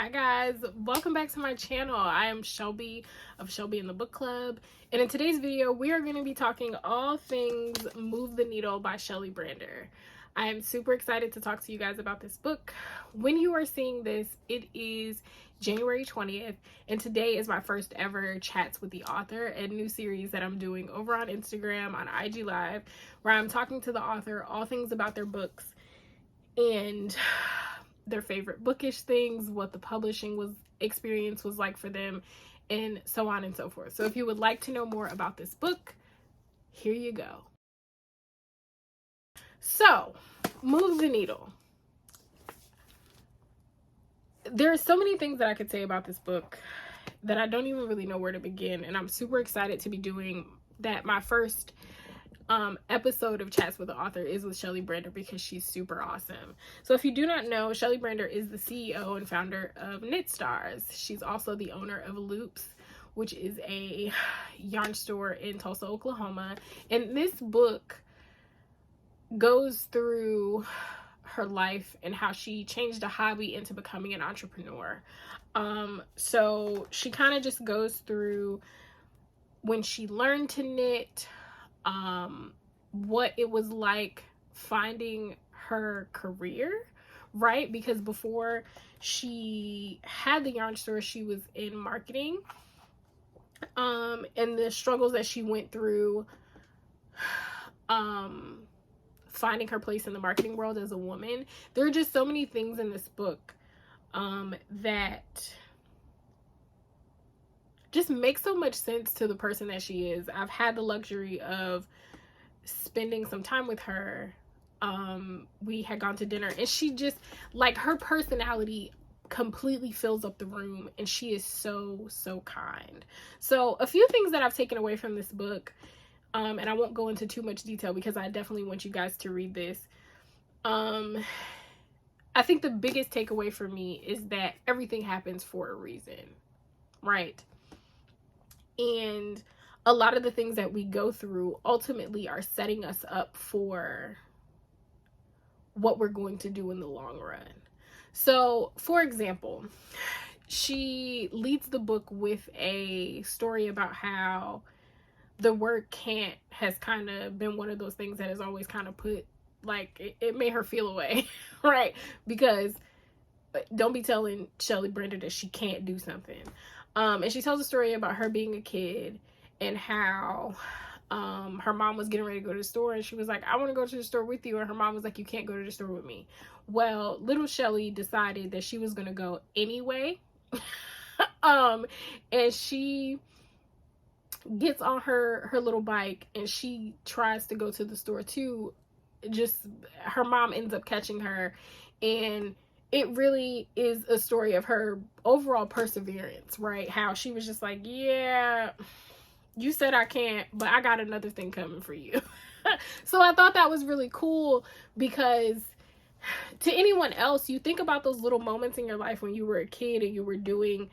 Hi guys, welcome back to my channel. I am Shelby of Shelby in the Book Club, and in today's video we are going to be talking all things Move the Needle by Shelley Brander. I am super excited to talk to you guys about this book. When you are seeing this, it is January 20th, and today is my first ever chats with the author, a new series that I'm doing over on Instagram on IG Live, where I'm talking to the author all things about their books and their favorite bookish things, what the publishing experience was like for them, and so on and so forth. So if you would like to know more about this book, here you go. So, Move the Needle. There are so many things that I could say about this book that I don't even really know where to begin, and I'm super excited to be doing that. My first episode of Chats with the Author is with Shelley Brander because she's super awesome. So if you do not know, Shelley Brander is the CEO and founder of Knit Stars. She's also the owner of Loops, which is a yarn store in Tulsa, Oklahoma. And this book goes through her life and how she changed a hobby into becoming an entrepreneur. So she kind of just goes through when she learned to knit, what it was like finding her career, right? Because before she had the yarn store, she was in marketing, and the struggles that she went through, finding her place in the marketing world as a woman. There are just so many things in this book that just make so much sense to the person that she is. I've had the luxury of spending some time with her. We had gone to dinner, and she just, like, her personality completely fills up the room, and she is so kind. So a few things that I've taken away from this book, and I won't go into too much detail because I definitely want you guys to read this. I think the biggest takeaway for me is that everything happens for a reason, right? And a lot of the things that we go through ultimately are setting us up for what we're going to do in the long run. So, for example, she leads the book with a story about how the word can't has kind of been one of those things that has always kind of put, like, it made her feel away, right? Because don't be telling Shelley Brander that she can't do something. And she tells a story about her being a kid and how her mom was getting ready to go to the store, and she was like, I want to go to the store with you. And her mom was like, you can't go to the store with me. Well, little Shelley decided that she was going to go anyway. And she gets on her little bike, and she tries to go to the store too. Just, her mom ends up catching her, and it really is a story of her overall perseverance, right? How she was just like, yeah, you said I can't, but I got another thing coming for you. So I thought that was really cool, because to anyone else, you think about those little moments in your life when you were a kid and you were doing,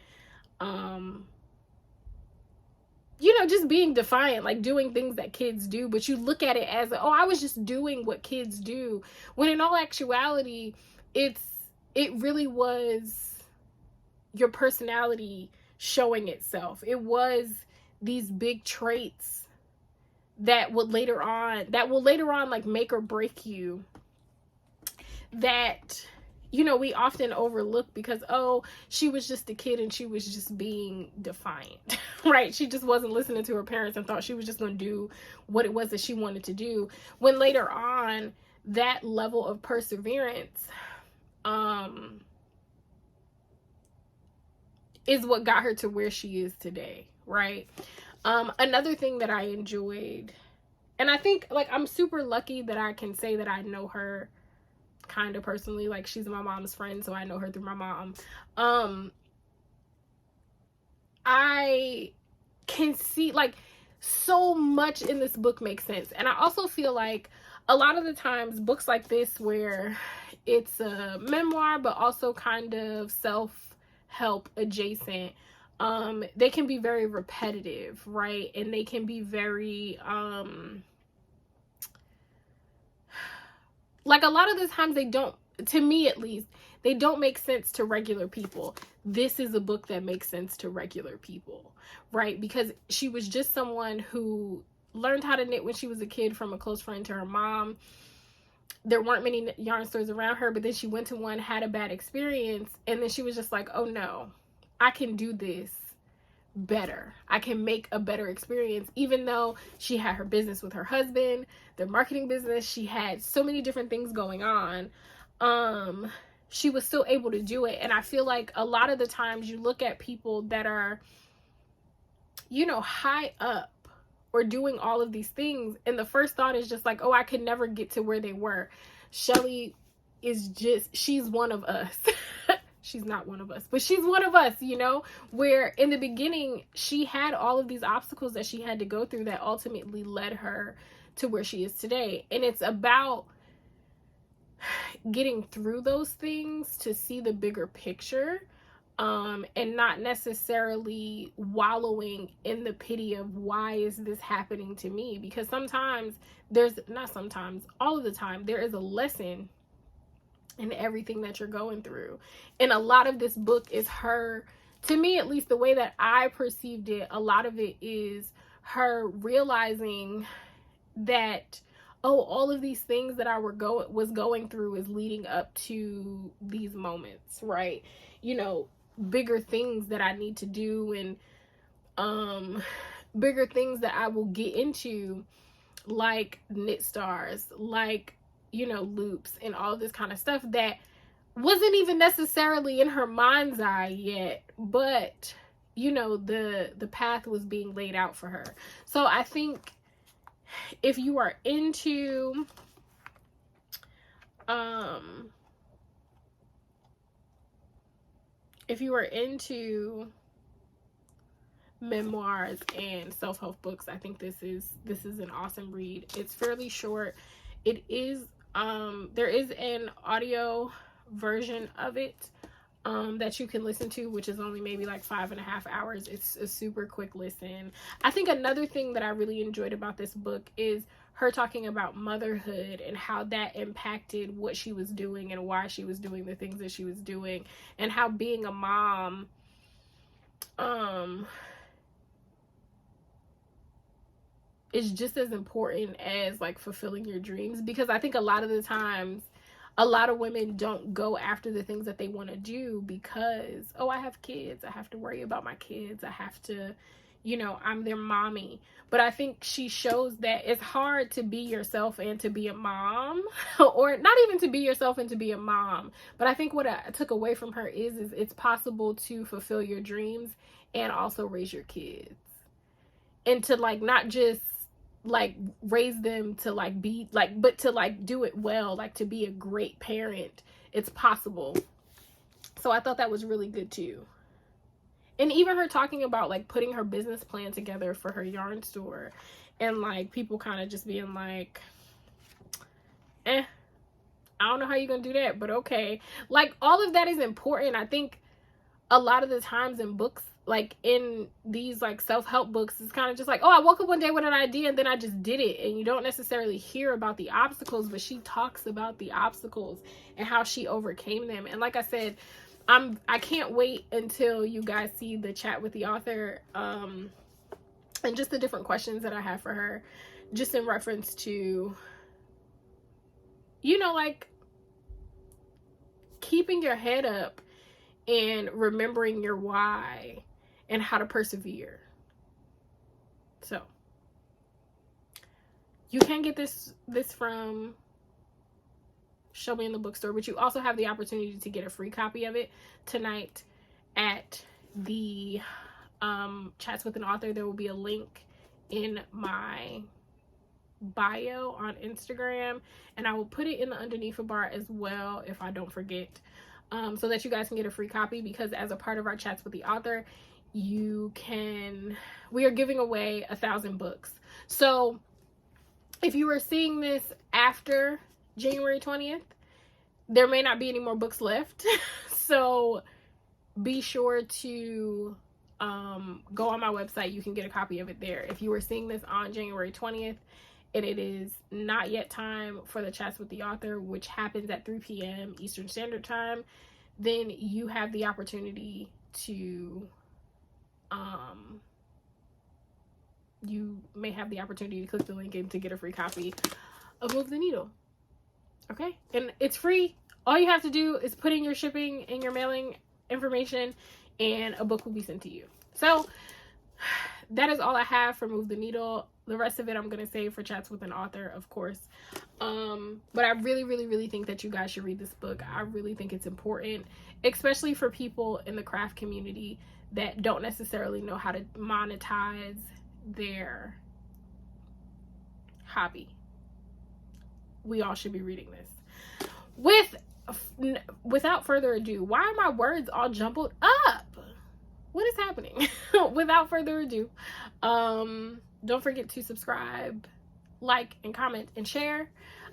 just being defiant, like doing things that kids do, but you look at it as, oh, I was just doing what kids do. When in all actuality, it really was your personality showing itself. It was these big traits that will later on like make or break you, that we often overlook because, oh, she was just a kid and she was just being defiant, right? She just wasn't listening to her parents and thought she was just going to do what it was that she wanted to do, when later on that level of perseverance is what got her to where she is today, right? Another thing that I enjoyed, and I think, like, I'm super lucky that I can say that I know her kind of personally. Like, she's my mom's friend, so I know her through my mom. I can see, like, so much in this book makes sense. And I also feel like a lot of the times books like this, where it's a memoir but also kind of self-help adjacent, they can be very repetitive, right? And they can be very like, a lot of the times they don't, to me at least, They don't make sense to regular people. This is a book that makes sense to regular people, right? Because she was just someone who learned how to knit when she was a kid from a close friend to her mom. There weren't many yarn stores around her, but then she went to one, had a bad experience, and then she was just like, oh no, I can do this better. I can make a better experience. Even though she had her business with her husband, their marketing business, she had so many different things going on, she was still able to do it. And I feel like a lot of the times you look at people that are, you know, high up or doing all of these things, and the first thought is just like, oh, I could never get to where they were. Shelley is just, she's one of us. She's not one of us, but she's one of us, you know, where in the beginning she had all of these obstacles that she had to go through that ultimately led her to where she is today. And it's about getting through those things to see the bigger picture, and not necessarily wallowing in the pity of why is this happening to me? Because sometimes all of the time, there is a lesson in everything that you're going through. And a lot of this book is her, to me at least, the way that I perceived it, a lot of it is her realizing that, oh, all of these things that I was going through is leading up to these moments, right? You know, bigger things that I need to do, and bigger things that I will get into, like knit stars, like, you know, loops and all of this kind of stuff that wasn't even necessarily in her mind's eye yet, but, you know, the path was being laid out for her. So I think if you are into memoirs and self-help books, I think this is an awesome read. It's fairly short. It is there is an audio version of it that you can listen to, which is only maybe like 5.5 hours. It's a super quick listen. I think another thing that I really enjoyed about this book is her talking about motherhood and how that impacted what she was doing and why she was doing the things that she was doing, and how being a mom is just as important as like fulfilling your dreams. Because I think a lot of the times a lot of women don't go after the things that they want to do because, oh, I have kids, I have to worry about my kids, I have to, you know, I'm their mommy. But I think she shows that it's hard to be yourself and to be a mom, or not even to be yourself and to be a mom. But I think what I took away from her is it's possible to fulfill your dreams and also raise your kids, and to like not just like raise them to like be like, but to like do it well, like to be a great parent. It's possible. So I thought that was really good too. And even her talking about like putting her business plan together for her yarn store, and like people kind of just being like, I don't know how you're gonna do that, but okay. Like all of that is important. I think a lot of the times in books, like in these like self-help books, it's kind of just like, oh, I woke up one day with an idea and then I just did it, and you don't necessarily hear about the obstacles. But she talks about the obstacles and how she overcame them. And like I said, I can't wait until you guys see the chat with the author, and just the different questions that I have for her, just in reference to, you know, like keeping your head up and remembering your why and how to persevere. So you can get this from Shelley in the bookstore, but you also have the opportunity to get a free copy of it tonight at the Chats with an Author. There will be a link in my bio on Instagram, and I will put it in the underneath bar as well if I don't forget, so that you guys can get a free copy. Because as a part of our Chats with the Author, we are giving away 1,000 books. So if you are seeing this after January 20th, there may not be any more books left. So be sure to go on my website. You can get a copy of it there. If you are seeing this on January 20th and it is not yet time for the Chats with the Author, which happens at 3 p.m. Eastern Standard Time, then you have the opportunity to you may have the opportunity to click the link and to get a free copy of Move the Needle. Okay? And it's free. All you have to do is put in your shipping and your mailing information, and a book will be sent to you. So that is all I have for Move the Needle. The rest of it I'm going to save for Chats with an Author, of course. But I really, really, really think that you guys should read this book. I really think it's important, especially for people in the craft community that don't necessarily know how to monetize their hobby. We all should be reading this. Without further ado, why are my words all jumbled up? What is happening? Without further ado, don't forget to subscribe, like, and comment, and share.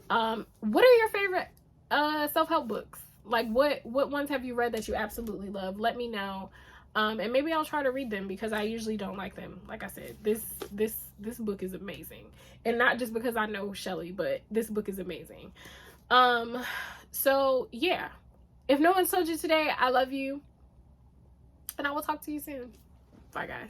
What are your favorite self-help books? Like, what ones have you read that you absolutely love? Let me know. And maybe I'll try to read them, because I usually don't like them. Like I said, this book is amazing. And not just because I know Shelley, but this book is amazing. So yeah, if no one's told you today, I love you, and I will talk to you soon. Bye, guys.